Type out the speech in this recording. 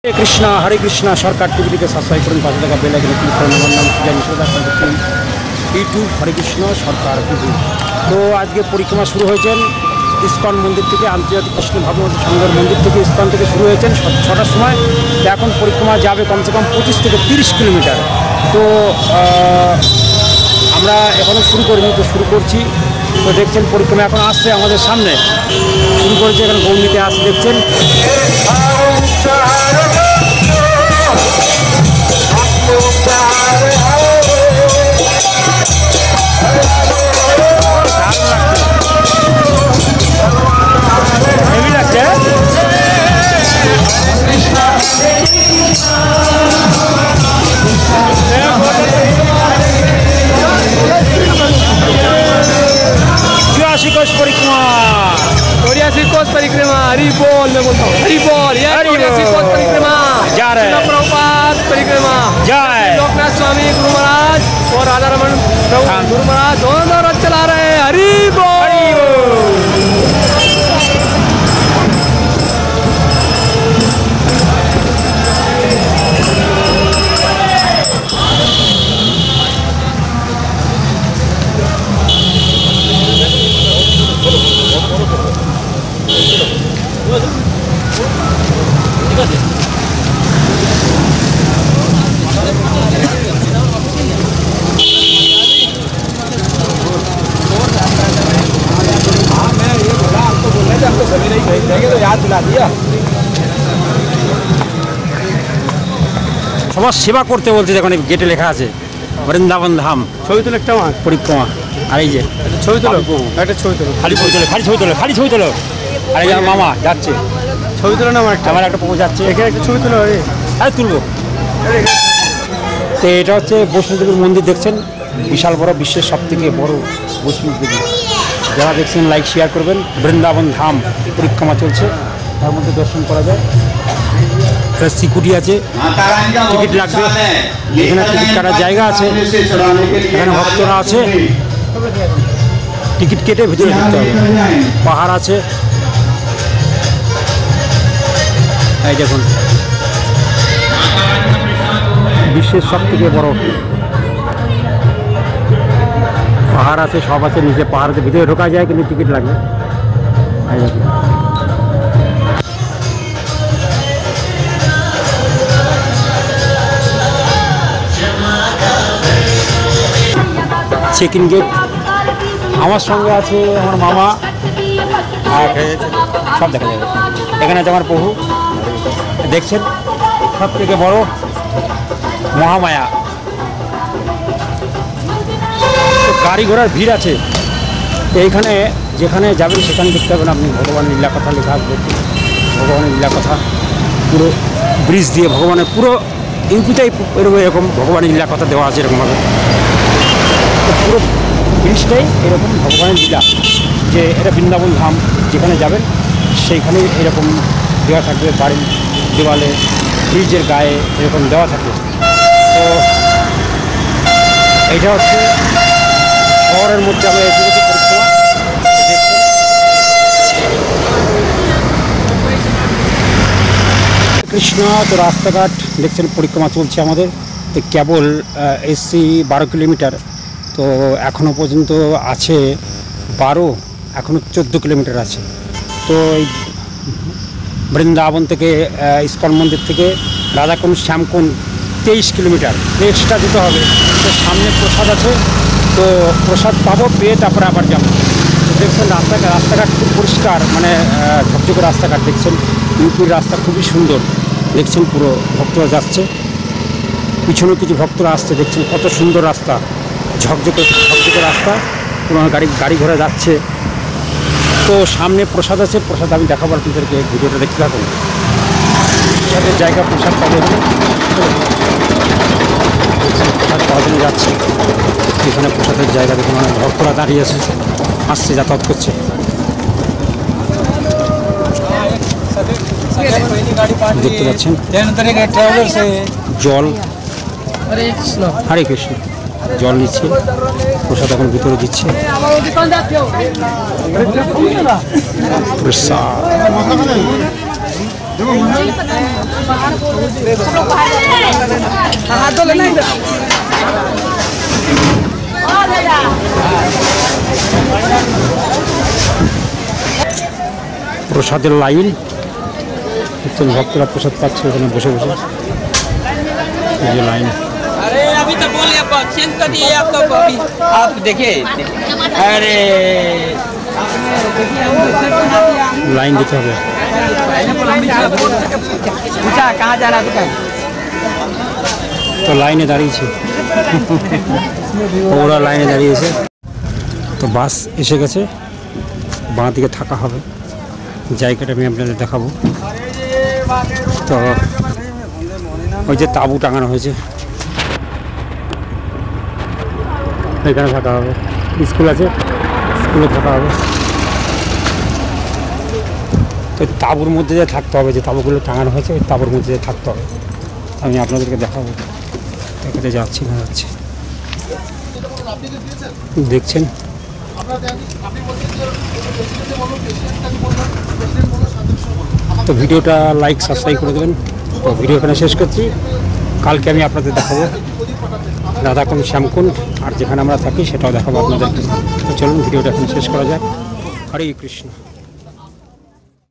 हरे कृष्णा सरकार टीवी के सब्सक्राइब करें पाँच टाका बेल आइकने क्लिक करें। আমার নাম সুজয় মিশ্র দেখছেন ইউটিউব हरे कृष्णा सरकार टीवी। तो आज के परिक्रमा शुरू হয়েছেন ইসকন मंदिर থেকে আন্তর্জাতিক কৃষ্ণ ভাবনা সংঘের मंदिर থেকে ইসকন থেকে শুরু হয়েছেন ৬টার সময়। তো এখন পরিক্রমা যাবে কমসে কম 25 থেকে 30 কিলোমিটার। তো আমরা এখনো শুরু করিনি, তো শুরু করছি। তো দেখছেন পরিক্রমা এখন আসছে আমাদের সামনে, শুরু করেছে। এখানে গৌরীতে আসছে দেখছেন। হেভি লাগছে। परिक्रमा हरि बोल, मैं बोलता हूँ हरि बोल। परिक्रमा जा रहे हैं प्रभुपाद परिक्रमा जय लोकनाथ स्वामी गुरु महाराज और राधा रमन गुरु महाराज दोनों रथ चला रहे हैं। हरि बोल। সবার সেবা করতে বলছে, দেখুন গেটে লেখা আছে বৃন্দাবন ধাম। ছবি তুলে একটা পরিক্রমা। আর এই যে ছবি তোলো, একটা ছবি তোলো, খালি ছবি তোলো, খালি ছবি তোলো, খালি ছবি তোলো। আর এই যে মামা যাচ্ছে, ছবি তোলো না আমার একটা প্রভু যাচ্ছে, এখানে একটা ছবি তোলো। আরে তুলবো। তো এটা হচ্ছে বৈষ্ণোদেবীর মন্দির দেখছেন, বিশাল বড়, বিশ্বের সব থেকে বড় বৈষ্ণোদেবী। যারা দেখছেন লাইক শেয়ার করবেন। বৃন্দাবন ধাম পরিক্রমা চলছে, তার মধ্যে দর্শন করা যায়। সিকিউরিটি আছে, টিকিট লাগবে, এখানে টিকিট কাটার জায়গা আছে, এখানে ভক্তরা আছে, টিকিট কেটে ভিতরে ঢুকতে হবে। পাহাড় আছে, এই দেখুন বিশ্বের সব থেকে বড় পাহাড় আছে, সব আছে নিচে। পাহাড়ের ভিতরে ঢোকা যায়, কিন্তু টিকিট লাগবে। এই দেখুন চেক ইন গেট। আমার সঙ্গে আছে আমার মামা, সব দেখা যাবে। এখানে আছে আমার প্রভু, দেখছেন সব থেকে বড় মহামায়া। তো গাড়ি ঘোড়ার ভিড় আছে। তো এইখানে যেখানে যাবেন সেখানে দেখতে পাবেন আপনি ভগবানের লীলা কথা লেখা আসবে। ভগবানের লীলা কথা পুরো ব্রিজ দিয়ে ভগবানের পুরো ইউপিটাই এরকম ভগবানের লীলা কথা দেওয়া আছে এরকমভাবে। তো পুরো ব্রিজটাই এরকম ভগবানের লীলা, যে এটা বৃন্দাবন ধাম। যেখানে যাবেন সেইখানেই এরকম দেওয়া থাকবে, বাড়ির দেওয়ালে, ব্রিজের গায়ে এরকম দেওয়া থাকবে। তো এইটা হচ্ছে শহরের মধ্যে আমরা এসেছি পরিক্রমা দেখছেন। কৃষ্ণ তো রাস্তাঘাট দেখছেন, পরিক্রমা চলছে আমাদের। তো কেবল এসছি 12 কিলোমিটার, তো এখনও পর্যন্ত আছে 12, এখনও 14 কিলোমিটার আছে। তো এই বৃন্দাবন থেকে ইসকন মন্দির থেকে রাধাকুণ্ড শ্যামকুণ্ড 23 কিলোমিটার, এক্সট্রা দিতে হবে। তো সামনে প্রসাদ আছে, তো প্রসাদ পাবো, পেয়ে তারপরে আবার যাবো। তো দেখছেন রাস্তাঘাট খুব পরিষ্কার, মানে ঝকঝকে রাস্তাঘাট দেখছেন। ইউপির রাস্তা খুবই সুন্দর দেখছেন, পুরো ভক্তরা যাচ্ছে, পিছনে কিছু ভক্তরা আসছে, দেখছেন কত সুন্দর রাস্তা, ঝকঝকে রাস্তা, পুরো গাড়ি ঘোড়া যাচ্ছে। তো সামনে প্রসাদ আছে, প্রসাদ আমি দেখাবো আপনাদেরকে, ভিডিওটা দেখতে থাকুন। প্রসাদের জায়গা, প্রসাদ পাবে, প্রসাদ পাওয়ার জন্য যাচ্ছে। এখানে প্রসাদের জায়গা দেখুন, অনেক ভক্তরা দাঁড়িয়ে আসছে, যাতায়াত করছে। দেখতে পাচ্ছেন জল, হরে কৃষ্ণ, জল নিচ্ছে, প্রসাদ এখন ভিতরে দিচ্ছে। প্রসাদ हाथ धो लेना इधर। প্রসাদের লাইন, দেখছেন ভক্তরা প্রসাদ পাচ্ছে ওখানে বসে বসে, এই যে লাইন। अरे अभी तो बोलिए आपको चेंज कर दिए आपको अभी आप देखिए अरे লাইন দিতে হবে। पूछा कहाँ जा रहा है তো লাইনে দাঁড়িয়েছে, ওরা লাইনে দাঁড়িয়েছে। তো বাস এসে গেছে, বাঁ দিকে থাকা হবে, জায়গাটা আমি আপনাদের দেখাবো। তো ওই যে তাঁবু টাঙানো হয়েছে, এখানে থাকা হবে। স্কুল আছে, স্কুলে থাকা হবে। তো তাঁবুর মধ্যে দিয়ে থাকতে হবে, যে তাঁবুগুলো টাঙানো হয়েছে ওই তাঁবুর মধ্যে দিয়ে থাকতে হবে। আমি আপনাদেরকে দেখাবো, দেখাতে যাচ্ছি না যাচ্ছি, দেখছেন। তো ভিডিওটা লাইক সাবস্ক্রাইব করে দেবেন। তো ভিডিও এখানে শেষ করছি, কালকে আমি আপনাদের দেখাবো রাধাকুণ্ড শ্যামকুণ্ড, আর যেখানে আমরা থাকি সেটাও দেখাবো আপনাদেরকে। তো চলুন ভিডিওটা এখন শেষ করা যাক। হরে কৃষ্ণ।